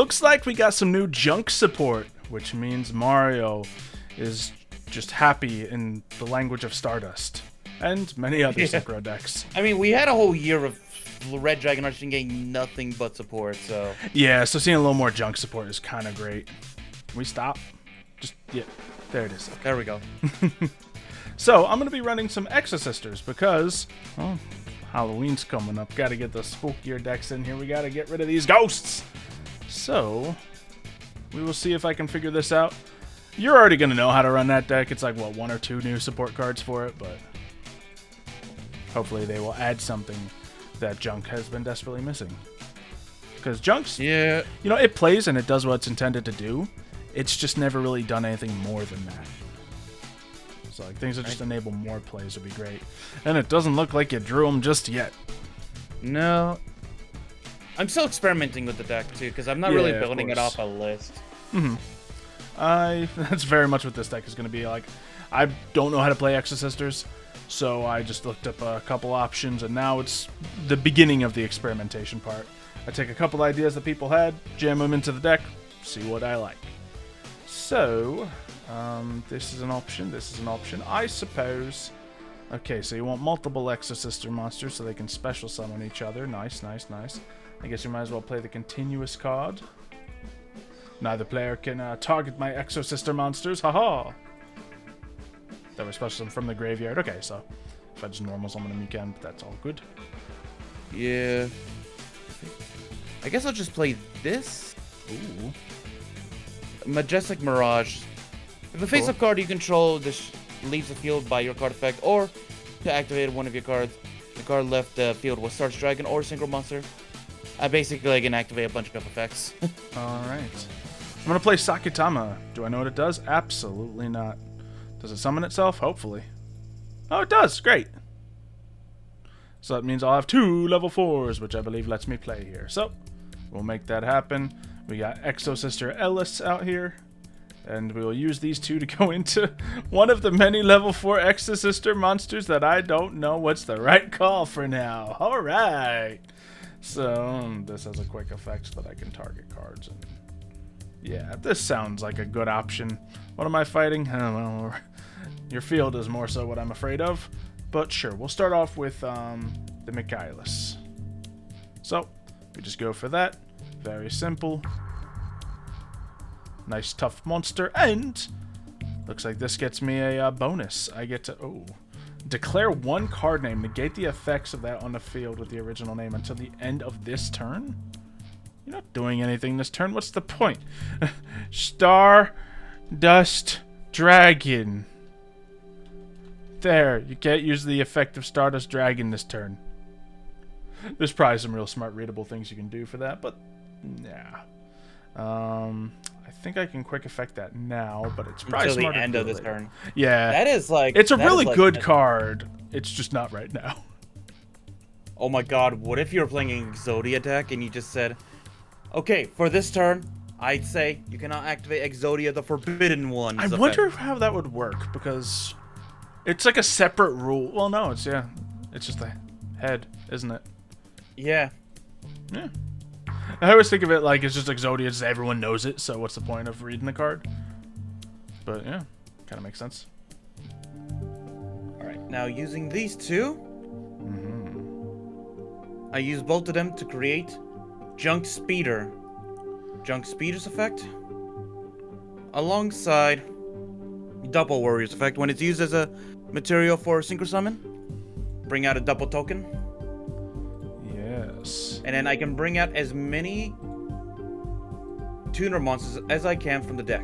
looks like we got some new junk support, which means Mario is just happy in the language of Stardust. And many other synchro decks. I mean, we had a whole year of Red Dragon Archer getting nothing but support, so... Yeah, so seeing a little more junk support is kind of great. Can we stop? Just, yeah, there it is. Okay. There we go. So, I'm going to be running some Exosisters because, well, Halloween's coming up. Got to get the spookier decks in here. We got to get rid of these ghosts. So, we will see if I can figure this out. You're already going to know how to run that deck. It's like, what, 1 or 2 new support cards for it, but hopefully they will add something that junk has been desperately missing. Because junk's, yeah, you know, it plays and it does what it's intended to do. It's just never really done anything more than that. So, like, things that just enable more plays would be great. And it doesn't look like you drew them just yet. No. I'm still experimenting with the deck, too, because I'm not really building it off a list. That's very much what this deck is going to be like. I don't know how to play Exosisters, so I just looked up a couple options, and now it's the beginning of the experimentation part. I take a couple ideas that people had, jam them into the deck, see what I like. So, this is an option, this is an option, I suppose. Okay, so you want multiple Exosister monsters so they can special summon each other. Nice, nice, nice. I guess you might as well play the continuous card. Neither player can target my Exosister monsters. Haha! That were special from the graveyard. Okay, so if I just normal summon them, you can, but that's all good. Yeah. I guess I'll just play this. Ooh. Majestic Mirage. If a face-up card you control this leaves the field by your card effect, or to activate one of your cards, the card left the field with Starch Dragon or Synchro Monster, I basically can activate a bunch of effects. Alright. I'm going to play Sakitama. Do I know what it does? Absolutely not. Does it summon itself? Hopefully. Oh, it does! Great! So that means I'll have 2 level 4s, which I believe lets me play here. So, we'll make that happen. We got Exosister Ellis out here. And we will use these 2 to go into one of the many level 4 Exosister monsters that I don't know what's the right call for now. Alright! So, this has a quick effect that I can target cards. And yeah, this sounds like a good option. What am I fighting? Well, your field is more so what I'm afraid of. But sure, we'll start off with the Michaelis. So, we just go for that. Very simple. Nice tough monster. And looks like this gets me a bonus. I get to, declare 1 card name. Negate the effects of that on the field with the original name until the end of this turn? You're not doing anything this turn. What's the point? Stardust Dragon. There. You can't use the effect of Stardust Dragon this turn. There's probably some real smart readable things you can do for that, but yeah. I think I can quick effect that now, but it's probably until smarter the end to do of it this later. turn. Yeah. That is like... It's a really good card. It's just not right now. Oh my god, what if you were playing an Exodia deck and you just said, okay, for this turn, I'd say you cannot activate Exodia, the Forbidden One. I wonder how that would work, because it's like a separate rule. Well, no, it's just the head, isn't it? Yeah. Yeah. I always think of it like it's just Exodia, just everyone knows it, so what's the point of reading the card? But yeah, kind of makes sense. Alright, now using these 2, I use both of them to create Junk Speeder. Junk Speeder's effect, alongside Double Warrior's effect. When it's used as a material for Synchro Summon, bring out a double token. Yes. And then I can bring out as many tuner monsters as I can from the deck.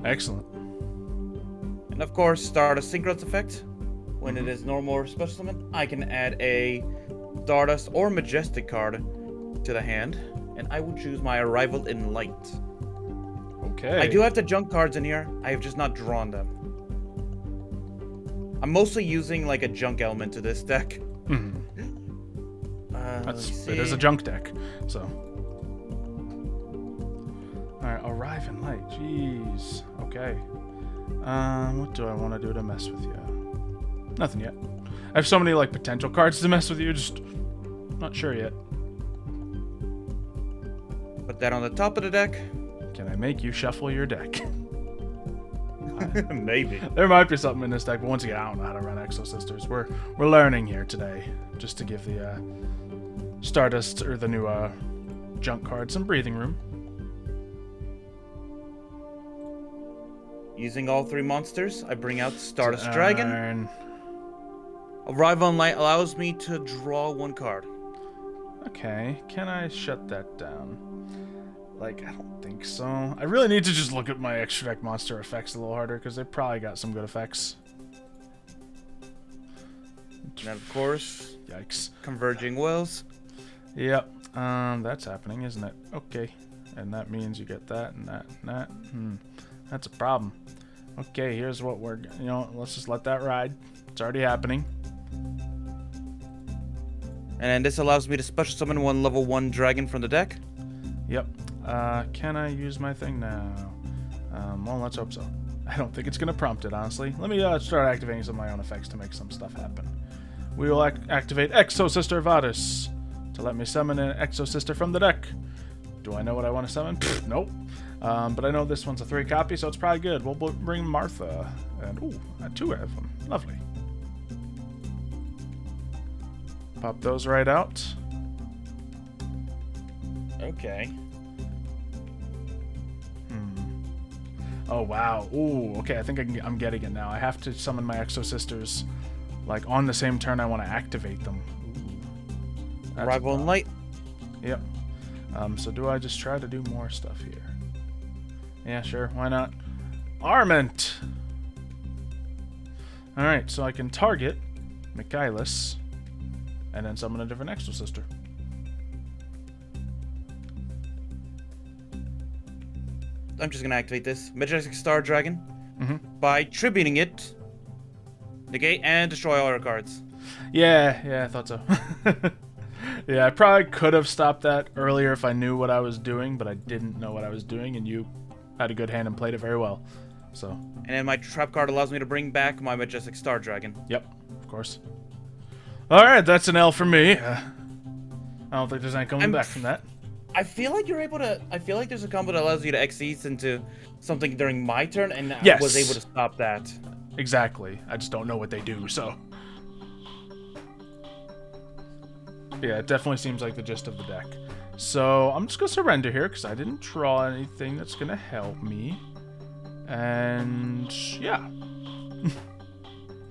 Excellent. And of course, start a Synchronous effect. When it is normal or special summon, I can add a Stardust or Majestic card to the hand, and I will choose my Arrival in Light. Okay. I do have the junk cards in here. I have just not drawn them. I'm mostly using like a junk element to this deck. It is a junk deck, so. Alright, Arrive in Light. Jeez. Okay. What do I want to do to mess with you? Nothing yet. I have so many like potential cards to mess with you, just not sure yet. Put that on the top of the deck. Can I make you shuffle your deck? Maybe. There might be something in this deck, but once again, I don't know how to run Exosisters. We're learning here today, just to give the Stardust or the new junk card some breathing room. Using all 3 monsters, I bring out Stardust Dragon. Darn. Arrival on Light allows me to draw 1 card. Okay, can I shut that down? Like, I don't think so. I really need to just look at my extra deck monster effects a little harder, because they probably got some good effects. And of course, Yikes. Converging Wills. Yep, that's happening, isn't it? Okay, and that means you get that and that and that. That's a problem. Okay, here's what we're, let's just let that ride. It's already happening. And this allows me to special summon 1 level 1 dragon from the deck. Yep. Can I use my thing now? Well, let's hope so. I don't think it's going to prompt it, honestly. Let me start activating some of my own effects to make some stuff happen. We will activate Exosister Vadis to let me summon an Exosister from the deck. Do I know what I want to summon? Pfft, nope. But I know this one's a 3 copy, so it's probably good. We'll bring Martha. And, ooh, 2 of them. Lovely. Pop those right out. Okay. Oh, wow. Ooh, okay, I think I'm getting it now. I have to summon my Exosisters, like, on the same turn I want to activate them. Ooh. Arrival on Light. Yep. So do I just try to do more stuff here? Yeah, sure. Why not? Armament! Alright, so I can target Michaelis and then summon a different Exosister. I'm just gonna activate this Majestic Star Dragon by tributing it, negate and destroy all our cards. Yeah, I thought so. Yeah, I probably could have stopped that earlier if I knew what I was doing, but I didn't know what I was doing, and you had a good hand and played it very well. So. And then my trap card allows me to bring back my Majestic Star Dragon. Yep, of course. All right, that's an L for me. I don't think there's any coming back from that. I feel like you're able to. I feel like there's a combo that allows you to Xyz into something during my turn, and yes. I was able to stop that. Exactly. I just don't know what they do, so. Yeah, it definitely seems like the gist of the deck. So I'm just gonna surrender here because I didn't draw anything that's gonna help me. And yeah.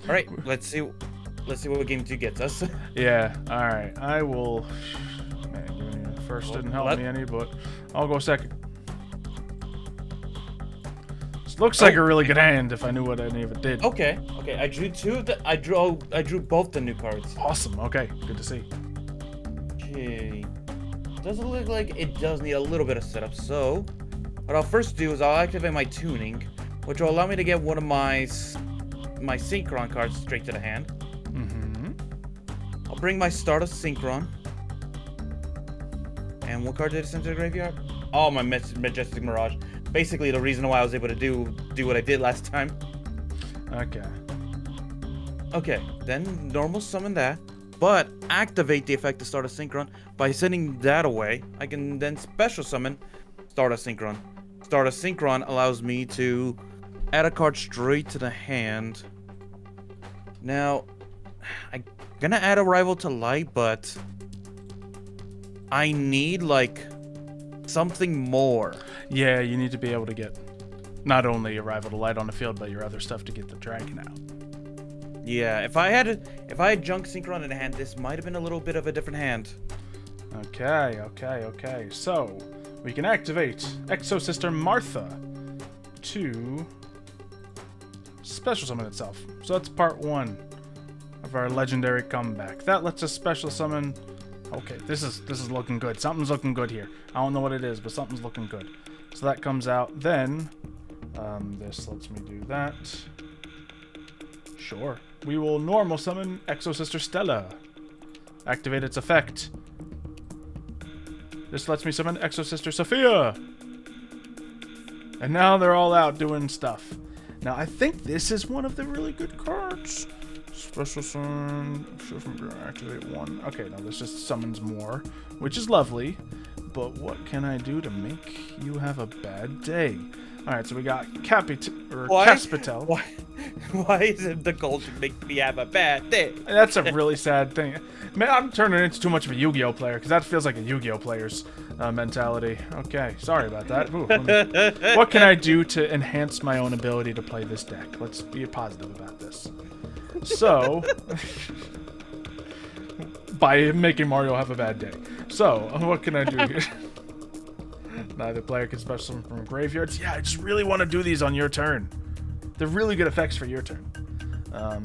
All right, let's see what game 2 gets us. Yeah. All right. I will. Man, first didn't help me any, but I'll go second. This looks like a really good hand if I knew what any of it did. Okay. I drew 2 of the. I drew both the new cards. Awesome. Okay. Good to see. Okay. Doesn't look like it does need a little bit of setup. So, what I'll first do is I'll activate my tuning, which will allow me to get one of my Synchron cards straight to the hand. I'll bring my Stardust Synchron. And what card did it send to the graveyard? Oh, my Majestic Mirage. Basically, the reason why I was able to do what I did last time. Okay. Okay, then normal summon that. But activate the effect of Stardust Synchron by sending that away. I can then special summon Stardust Synchron. Stardust Synchron allows me to add a card straight to the hand. Now, I'm gonna add Arrival to Light, but I need like something more. Yeah, you need to be able to get not only Arrival to Light on the field, but your other stuff to get the dragon out. Yeah, if I had Junk Synchron in the hand, this might have been a little bit of a different hand. Okay. So, we can activate Exosister Martha to special summon itself. So that's part 1 of our legendary comeback. That lets us special summon. Okay, this is looking good. Something's looking good here. I don't know what it is, but something's looking good. So that comes out. Then, this lets me do that. Sure. We will normal summon Exosister Stella. Activate its effect. This lets me summon Exosister Sophia. And now they're all out doing stuff. Now, I think this is one of the really good cards. Special summon. Activate 1. Okay, no, this just summons more, which is lovely. but what can I do to make you have a bad day? Alright, so we got Caspitel. Why is it the goal to make me have a bad day? That's a really sad thing. Man, I'm turning into too much of a Yu-Gi-Oh player, because that feels like a Yu-Gi-Oh player's mentality. Okay, sorry about that. Ooh, what can I do to enhance my own ability to play this deck? Let's be positive about this. So, by making Mario have a bad day. So, what can I do here? Neither player can special summon from graveyards. Yeah, I just really want to do these on your turn. They're really good effects for your turn.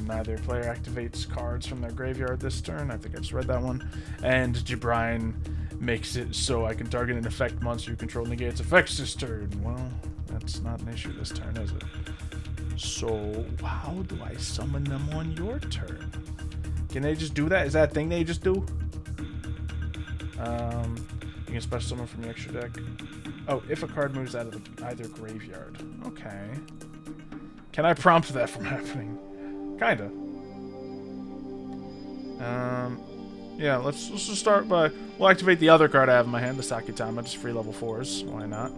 Neither player activates cards from their graveyard this turn. I think I just read that one. And Jabrine makes it so I can target an effect monster you control negates effects this turn. Well, that's not an issue this turn, is it? So, how do I summon them on your turn? Can they just do that? Is that a thing they just do? You can special summon from your extra deck. Oh, if a card moves out of either graveyard. Okay. Can I prompt that from happening? Kinda. Yeah, let's just start by... We'll activate the other card I have in my hand, the Sakitama, just free level 4s. Why not?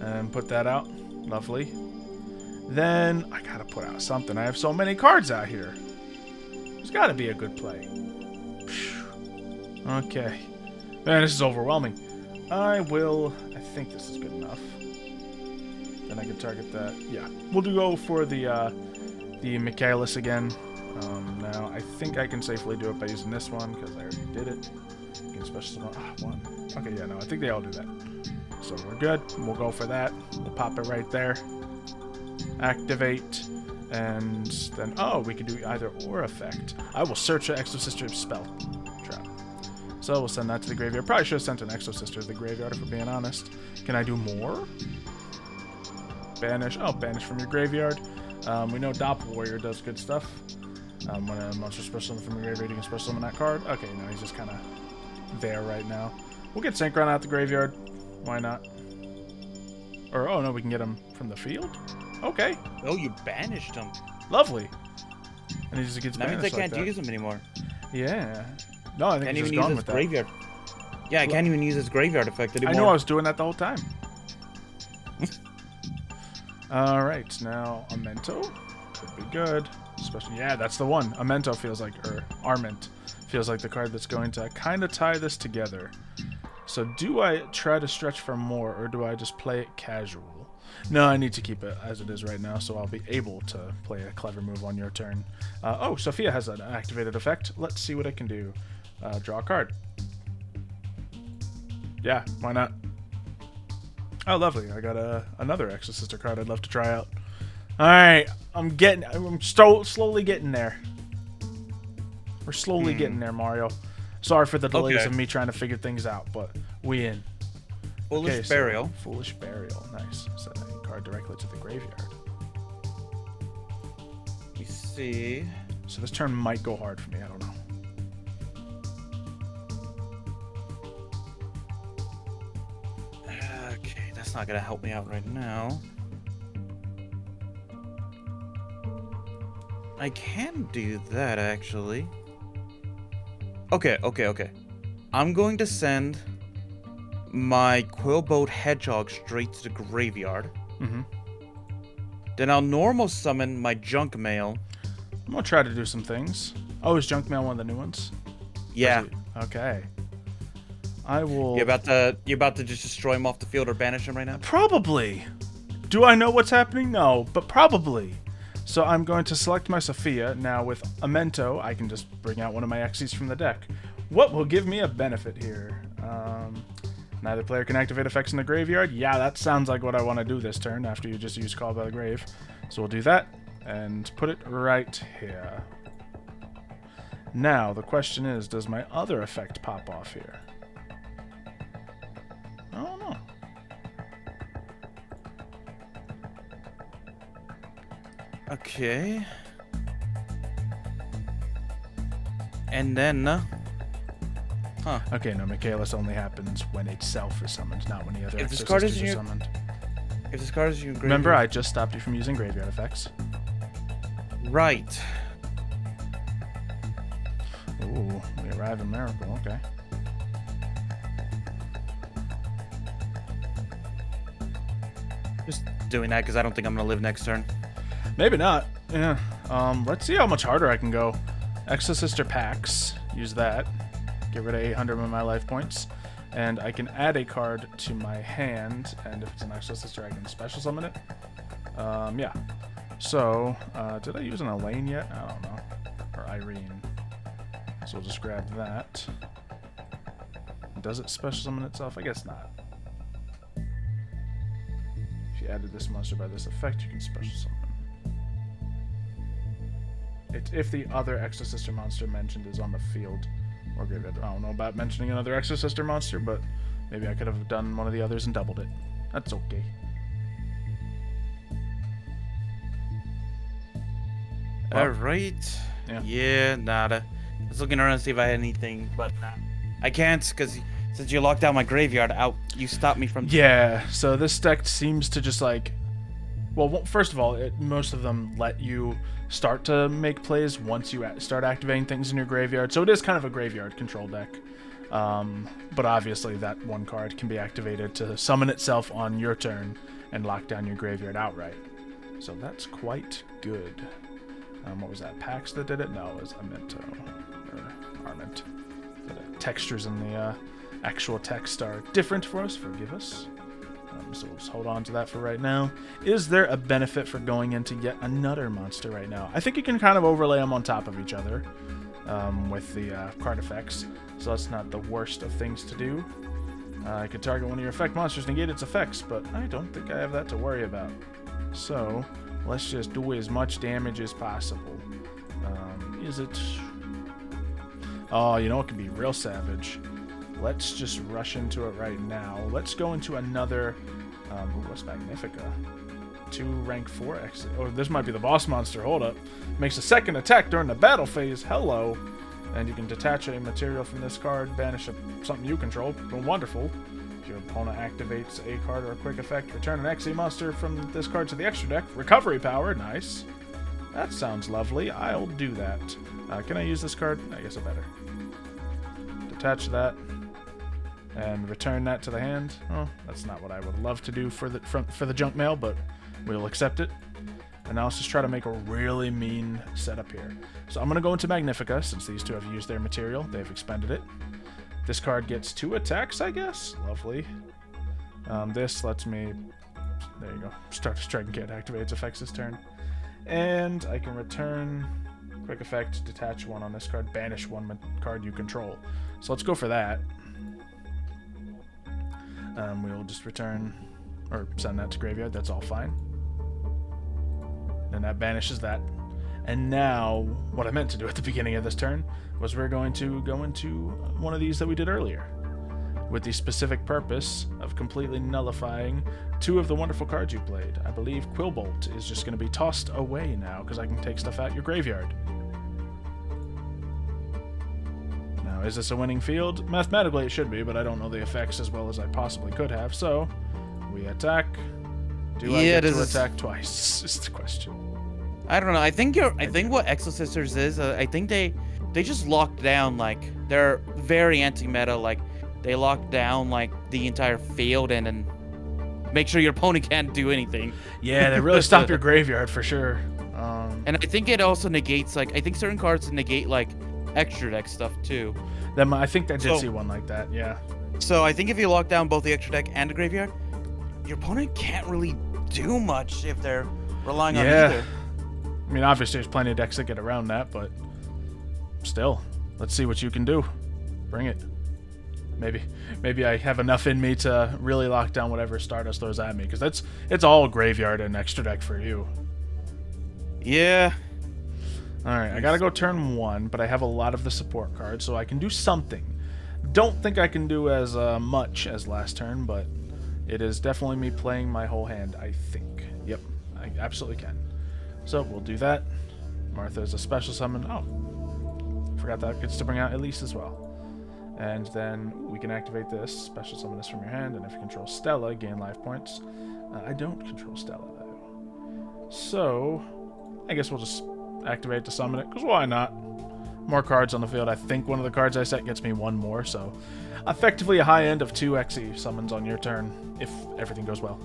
And put that out. Lovely. Then, I gotta put out something. I have so many cards out here. There's gotta be a good play. Okay. Man, this is overwhelming. I think this is good enough. Then I can target that. Yeah. We'll go for the Michaelis again. Now, I think I can safely do it by using this one, because I already did it. You can special one. Okay, yeah, no, I think they all do that. So we're good. We'll go for that. We'll pop it right there. Activate. And then, oh, we can do either or effect. I will search an Exosister spell trap. So we'll send that to the graveyard. Probably should have sent an Exosister to the graveyard, if we're being honest. Can I do more? Banish. Oh, banish from your graveyard. We know Doppelwarrior does good stuff. When a monster special summon from your graveyard, you can special summon that card. Okay, no, he's just kind of there right now. We'll get Synchron out the graveyard. Why not? Or, oh no, we can get him from the field? Okay. Oh, you banished him. Lovely. And he just gets banished. That means I can't use him anymore. Yeah. No, I think he's just gone with that. Graveyard. Yeah, I can't even use his graveyard effect anymore. I know I was doing that the whole time. Alright, now Amento. Could be good. Especially, yeah, that's the one. Amento feels like, or Arment feels like the card that's going to kind of tie this together. So do I try to stretch for more, or do I just play it casual? No, I need to keep it as it is right now, so I'll be able to play a clever move on your turn. Oh, Sophia has an activated effect. Let's see what it can do. Draw a card. Yeah, why not? Oh, lovely. I got another Exosister card I'd love to try out. Alright, I'm slowly getting there. We're slowly getting there, Mario. Sorry for the delays of me trying to figure things out, but we in. Foolish Burial. So, Foolish Burial, nice. Send a card directly to the graveyard. Let me see. So this turn might go hard for me, I don't know. Okay, that's not gonna help me out right now. I can do that, actually. Okay. I'm going to send my Quillboat Hedgehog straight to the graveyard. Then I'll normal summon my Junk Mail. I'm gonna try to do some things. Oh, is Junk Mail one of the new ones? Yeah. Okay. I will... You about to just destroy him off the field or banish him right now? Probably. Do I know what's happening? No, but probably. So I'm going to select my Sophia. Now with Amento, I can just bring out one of my Xyz from the deck. What will give me a benefit here? Neither player can activate effects in the graveyard. Yeah, that sounds like what I want to do this turn after you just use Call by the Grave. So we'll do that and put it right here. Now, the question is, does my other effect pop off here? I don't know. Okay. And then... Huh. Okay, no, Michaelis only happens when itself is summoned, not when the other this card is Exosisters are summoned. If this card is in your graveyard... Remember, I just stopped you from using graveyard effects. Right. Ooh, we arrive in Miracle, okay. Just doing that because I don't think I'm gonna live next turn. Maybe not. Yeah. Let's see how much harder I can go. Exosister packs. Use that. Get rid of 800 of my life points. And I can add a card to my hand. And if it's an Exosister, I can special summon it. Yeah. So, did I use an Elaine yet? I don't know. Or Irene. So we'll just grab that. Does it special summon itself? I guess not. If you added this monster by this effect, you can special summon. If the other Exosister monster mentioned is on the field or graveyard. I don't know about mentioning another Exosister monster, but maybe I could have done one of the others and doubled it. That's okay. Well, Alright. yeah. Yeah, nada. I was looking around to see if I had anything, but nah. I can't because since you locked out my graveyard out, you stopped me from... Yeah, so this deck seems to just like... Well, first of all, most of them let you start to make plays once you start activating things in your graveyard. So it is kind of a graveyard control deck. But obviously that one card can be activated to summon itself on your turn and lock down your graveyard outright. So that's quite good. What was that? Pax that did it? No, it was Amento. Or Arment. The textures in the actual text are different for us. Forgive us. So we'll just hold on to that for right now. Is there a benefit for going into yet another monster right now? I think you can kind of overlay them on top of each other with the card effects. So that's not the worst of things to do. I could target one of your effect monsters, negate its effects, but I don't think I have that to worry about. So let's just do as much damage as possible. Is it... Oh, you know what could be real savage? Let's just rush into it right now. Let's go into another... what's Magnifica? 2 rank 4 exit. Oh, this might be the boss monster. Hold up. Makes a second attack during the battle phase. Hello. And you can detach a material from this card, banish something you control. Wonderful. If your opponent activates a card or a quick effect, return an XE monster from this card to the extra deck. Recovery power. Nice. That sounds lovely. I'll do that. Can I use this card? I guess I better. Detach that. And return that to the hand. Oh, that's not what I would love to do for the junk mail, but we'll accept it. And now let's just try to make a really mean setup here. So I'm going to go into Magnifica, since these two have used their material. They've expended it. This card gets 2 attacks, I guess. Lovely. This lets me... There you go. Start to strike and can't activate its effects this turn. And I can return... Quick effect, detach 1 on this card, banish 1 card you control. So let's go for that. We'll just return, or send that to graveyard, that's all fine. And that banishes that. And now, what I meant to do at the beginning of this turn was we're going to go into one of these that we did earlier, with the specific purpose of completely nullifying 2 of the wonderful cards you played. I believe Quillbolt is just going to be tossed away now, because I can take stuff out your graveyard. Is this a winning field? Mathematically it should be, but I don't know the effects as well as I possibly could have, so we attack. Do I get to attack twice is the question. I don't know. I think what Exosisters is, I think they just lock down, like, they're very anti-meta, like, they lock down, like, the entire field and then make sure your opponent can't do anything. Yeah, they really stop your graveyard for sure. And I think it also negates, like, I think certain cards negate, like, extra deck stuff too. I think I did see one like that, yeah. So I think if you lock down both the extra deck and the graveyard, your opponent can't really do much if they're relying on either. I mean, obviously there's plenty of decks that get around that, but still, let's see what you can do. Bring it. Maybe I have enough in me to really lock down whatever Stardust throws at me, because it's all graveyard and extra deck for you. Yeah. Alright, I gotta go turn 1, but I have a lot of the support cards, so I can do something. Don't think I can do as much as last turn, but it is definitely me playing my whole hand, I think. Yep, I absolutely can. So, we'll do that. Martha's a special summon. Oh, forgot that gets to bring out Elise as well. And then we can activate this, special summon this from your hand, and if you control Stella, gain life points. I don't control Stella, though. So, I guess we'll just activate to summon it, because why not? More cards on the field. I think one of the cards I set gets me 1 more, so effectively a high end of 2 XE summons on your turn, if everything goes well.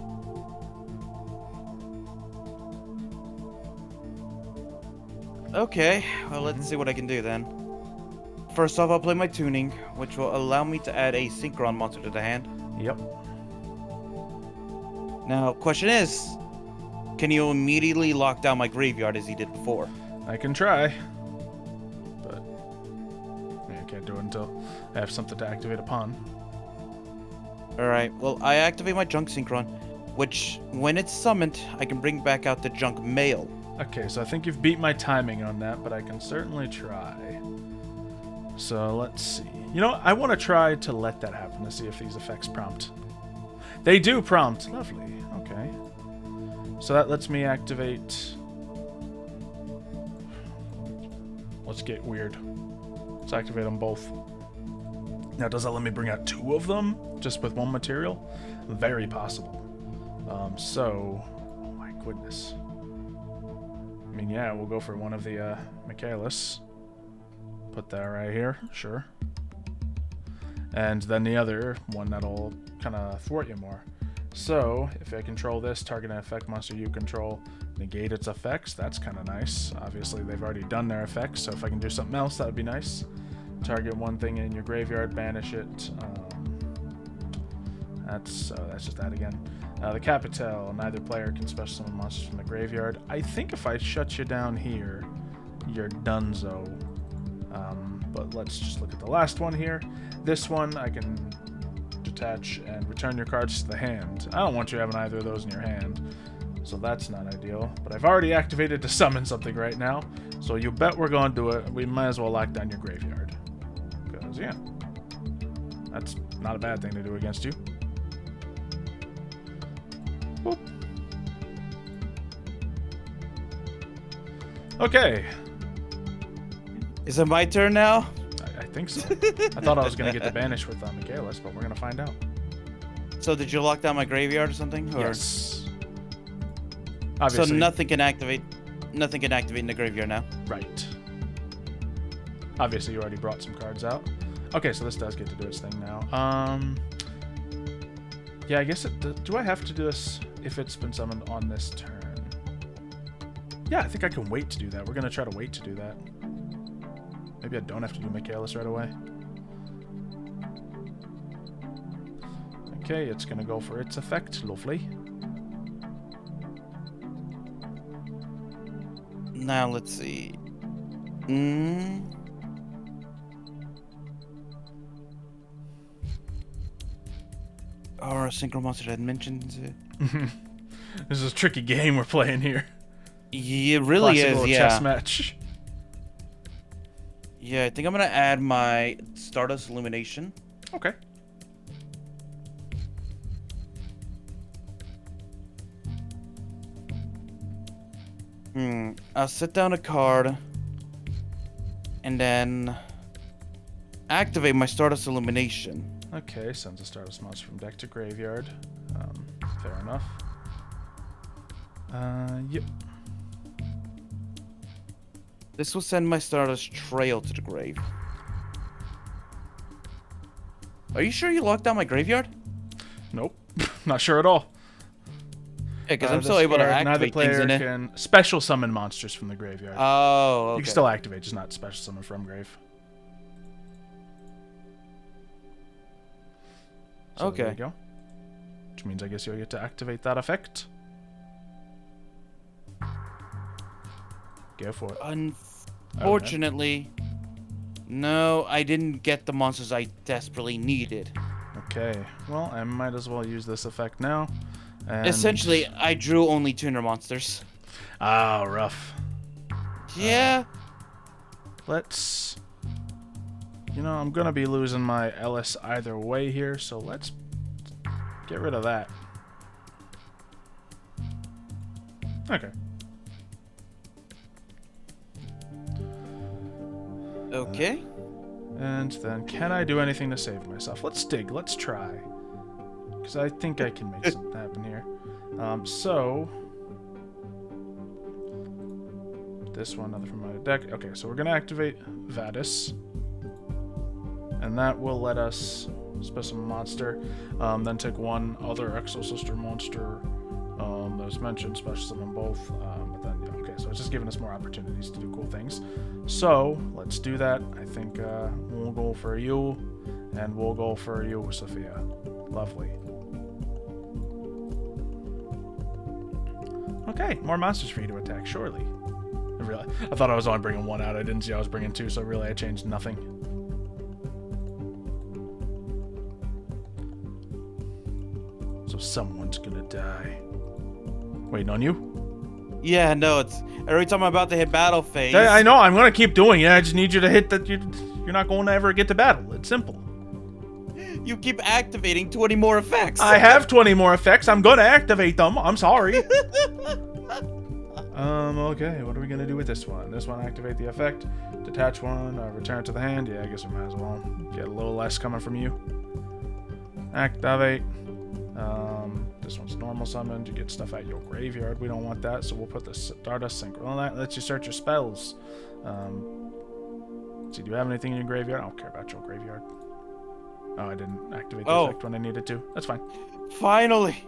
Okay, well, let's see what I can do then. First off, I'll play my tuning, which will allow me to add a Synchron monster to the hand. Yep. Now, question is, can you immediately lock down my graveyard as he did before? I can try. But yeah, I can't do it until I have something to activate upon. Alright, well, I activate my Junk Synchron, which, when it's summoned, I can bring back out the Junk Mail. Okay, so I think you've beat my timing on that, but I can certainly try. So let's see. You know, I want to try to let that happen to see if these effects prompt. They do prompt. Lovely. Okay. So that lets me activate... Let's get weird. Let's activate them both. Now, does that let me bring out 2 of them just with 1 material? Very possible. So... Oh my goodness. I mean, yeah, we'll go for one of the Michaelis. Put that right here, sure. And then the other one that'll kind of thwart you more. So, if I control this, target an effect monster you control, negate its effects, that's kind of nice. Obviously, they've already done their effects, so if I can do something else, that would be nice. Target one thing in your graveyard, banish it. That's just that again. The Capital, neither player can special summon monsters from the graveyard. I think if I shut you down here, you're donezo. But let's just look at the last one here. This one, I can detach and return your cards to the hand. I don't want you having either of those in your hand, so that's not ideal. But I've already activated to summon something right now, so you bet we're going to do it. We might as well lock down your graveyard. Because, yeah, that's not a bad thing to do against you. Whoop. Okay. Is it my turn now? I think so. I thought I was going to get the banish with Michaelis, but we're going to find out. So did you lock down my graveyard or something? Or? Yes. Obviously. So nothing can activate in the graveyard now? Right. Obviously, you already brought some cards out. Okay, so this does get to do its thing now. Yeah, I guess do I have to do this if it's been summoned on this turn? Yeah, I think I can wait to do that. We're going to try to wait to do that. Maybe I don't have to do Michaelis right away. Okay, it's going to go for its effect. Lovely. Now, let's see. Or a synchro monster that mentions it. This is a tricky game we're playing here. Yeah, it really Classic is, little yeah. chess match. Yeah, I think I'm gonna add my Stardust Illumination. Okay. I'll set down a card and then activate my Stardust Illumination. Okay, sends a Stardust monster from deck to graveyard. Fair enough. Yep. This will send my Stardust Trail to the grave. Are you sure you locked down my graveyard? Nope. Not sure at all. Yeah, because I'm still able to neither activate things player in it. can special summon monsters from the graveyard. Oh, okay. You can still activate, just not special summon from grave. So Okay. There you go. Which means I guess you'll get to activate that effect. Go for it. Unfortunately, no, I didn't get the monsters I desperately needed. Okay. Well, I might as well use this effect now. And... Essentially, I drew only tuner monsters. Ah, rough. Yeah. Let's... You know, I'm going to be losing my Ellis either way here, so let's get rid of that. Okay. Okay. And then, can I do anything to save myself? Let's dig. Let's try. Because I think I can make something happen here. So... This one, another from my deck. Okay, so we're going to activate Vadis. And that will let us special monster. Then take one other Exosister monster that was mentioned, special summon both. But then, yeah, okay, so it's just giving us more opportunities to do cool things. So let's do that. I think we'll go for you, and we'll go for you, Sophia. Lovely. Okay, more monsters for you to attack, surely. I thought I was only bringing one out. I didn't see I was bringing two, so really I changed nothing. So someone's gonna die. Waiting on you? Yeah, no, it's every time I'm about to hit battle phase. I know, I'm gonna keep doing it. I just need you to hit that. You're not going to ever get to battle. It's simple. You keep activating 20 more effects. I have 20 more effects. I'm gonna activate them. I'm sorry. Okay, what are we gonna do with this one? This one, activate the effect. Detach one, return it to the hand. Yeah, I guess we might as well get a little less coming from you. Activate. This one's normal summoned. You get stuff out your graveyard. We don't want that, so we'll put the Stardust Sync. Well, that lets you search your spells. See, do you have anything in your graveyard? I don't care about your graveyard. Oh, I didn't activate the effect when I needed to. That's fine. Finally.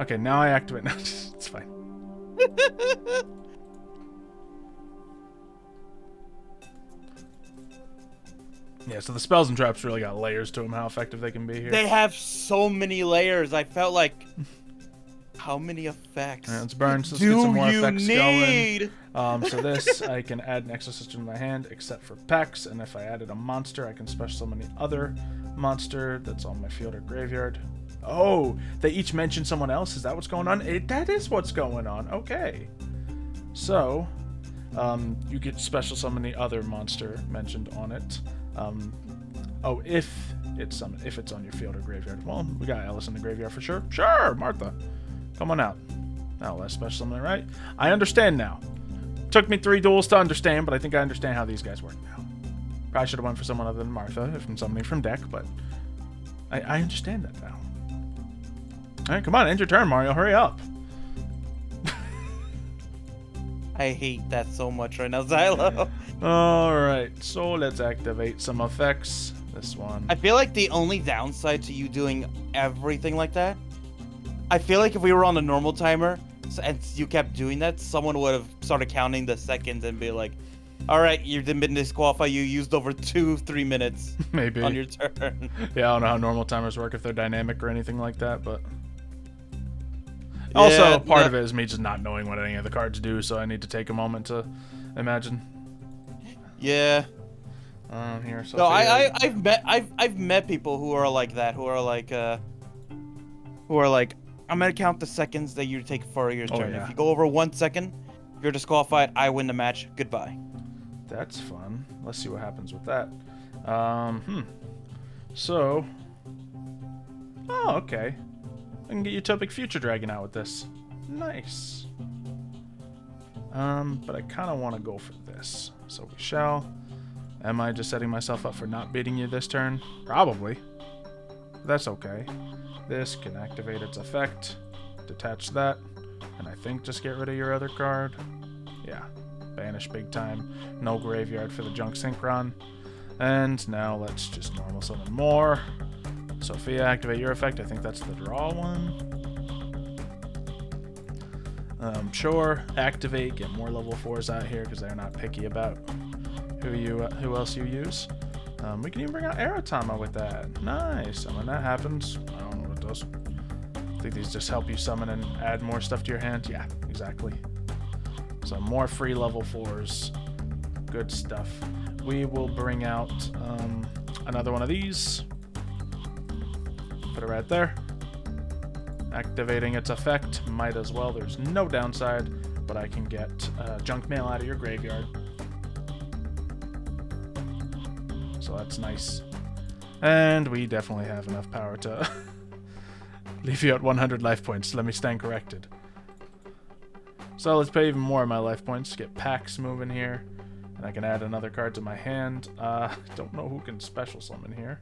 Okay, now I activate. No, it's fine. Yeah, so the spells and traps really got layers to them, how effective they can be here. They have so many layers. I felt like... How many effects let's burn, so let's do get some more you effects need? Going. So this, I can add an Exosister to my hand, except for Pex, and if I added a monster, I can special summon the other monster that's on my field or graveyard. Oh, they each mention someone else? Is that what's going on? That is what's going on. Okay. So, you get special summon the other monster mentioned on it. If it's on your field or graveyard. Well, we got Alice in the graveyard for sure. Sure, Martha. Come on out. Now, let's special summon, right? I understand now. Took me 3 duels to understand, but I think I understand how these guys work now. Probably should have went for someone other than Martha if I'm summoning from deck, but I understand that now. Alright, come on, end your turn, Mario. Hurry up. I hate that so much right now, Xylo. Alright, so let's activate some effects. This one. I feel like the only downside to you doing everything like that, I feel like if we were on a normal timer and you kept doing that, someone would have started counting the seconds and be like, all right, you've been disqualified. You used over 2-3 minutes maybe on your turn. Yeah, I don't know how normal timers work, if they're dynamic or anything like that, but... Also, part of it is me just not knowing what any of the cards do, so I need to take a moment to imagine. Yeah. Here, so no, I've met people who are like that, who are like, I'm gonna count the seconds that you take for your turn. Yeah. If you go over 1 second, you're disqualified. I win the match. Goodbye. That's fun. Let's see what happens with that. So. Oh, okay. I can get Utopic Future Dragon out with this. Nice. But I kind of want to go for this. So we shall. Am I just setting myself up for not beating you this turn? Probably. That's okay. This can activate its effect. Detach that. And I think just get rid of your other card. Yeah. Banish big time. No graveyard for the Junk Synchron. And now let's just normal summon more. Sophia, activate your effect. I think that's the draw one. Sure. Activate. Get more level 4s out here because they're not picky about who else you use. We can even bring out Aratama with that. Nice. And when that happens, I don't know what it does. I think these just help you summon and add more stuff to your hand. Yeah, exactly. So more free level 4s. Good stuff. We will bring out another one of these. Put it right there. Activating its effect. Might as well. There's no downside, but I can get junk mail out of your graveyard. So that's nice. And we definitely have enough power to leave you at 100 life points. Let me stand corrected. So let's pay even more of my life points. Get packs moving here. And I can add another card to my hand. Don't know who can special summon here.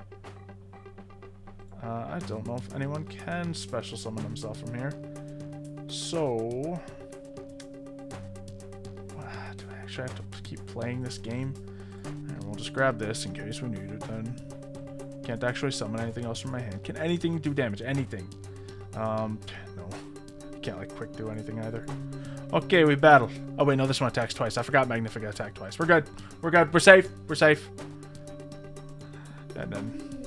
I don't know if anyone can special summon himself from here. So... do I actually have to keep playing this game? And we'll just grab this in case we need it then. Can't actually summon anything else from my hand. Can anything do damage? Anything. No. Can't like quick do anything either. Okay, we battle. Oh wait, no, this one attacks twice. I forgot Magnifica attacked twice. We're good. We're good. We're safe. We're safe. And then...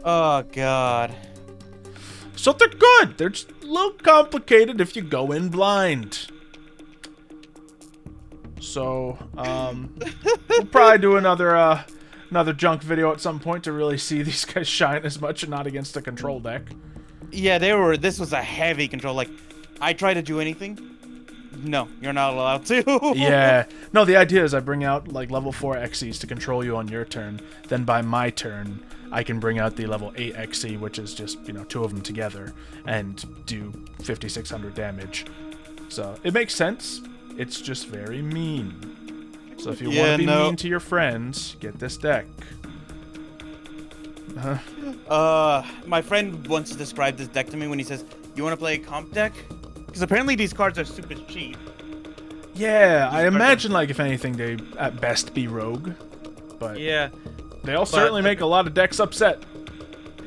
Oh, God. So they're good. They're just a little complicated if you go in blind. So, we'll probably do another junk video at some point to really see these guys shine as much and not against a control deck. Yeah, this was a heavy control. Like, I try to do anything. No, you're not allowed to. Yeah. No, the idea is I bring out, like, level 4 Xyz to control you on your turn. Then by my turn, I can bring out the level 8 Xyz, which is just, you know, 2 of them together, and do 5,600 damage. So, it makes sense. It's just very mean. So if you want to be mean to your friends, get this deck. My friend once described this deck to me when he says, "You want to play a comp deck?" Because apparently these cards are super cheap. Yeah, I imagine, like, if anything, they at best be rogue. But yeah, they'll certainly make a lot of decks upset.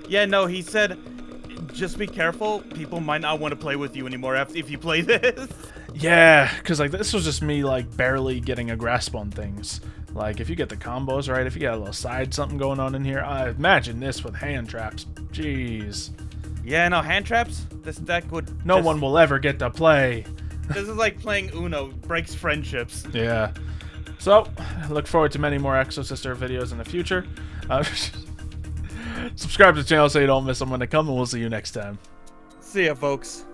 Yeah, no, he said, just be careful. People might not want to play with you anymore if you play this. Yeah, because, like, this was just me, like, barely getting a grasp on things. Like, if you get the combos right, if you got a little side something going on in here, I imagine this with hand traps. Jeez. Yeah, no, hand traps, this deck would... No one will ever get to play. This is like playing Uno, breaks friendships. Yeah. So, look forward to many more Exosister videos in the future. Subscribe to the channel so you don't miss them when they come, and we'll see you next time. See ya, folks.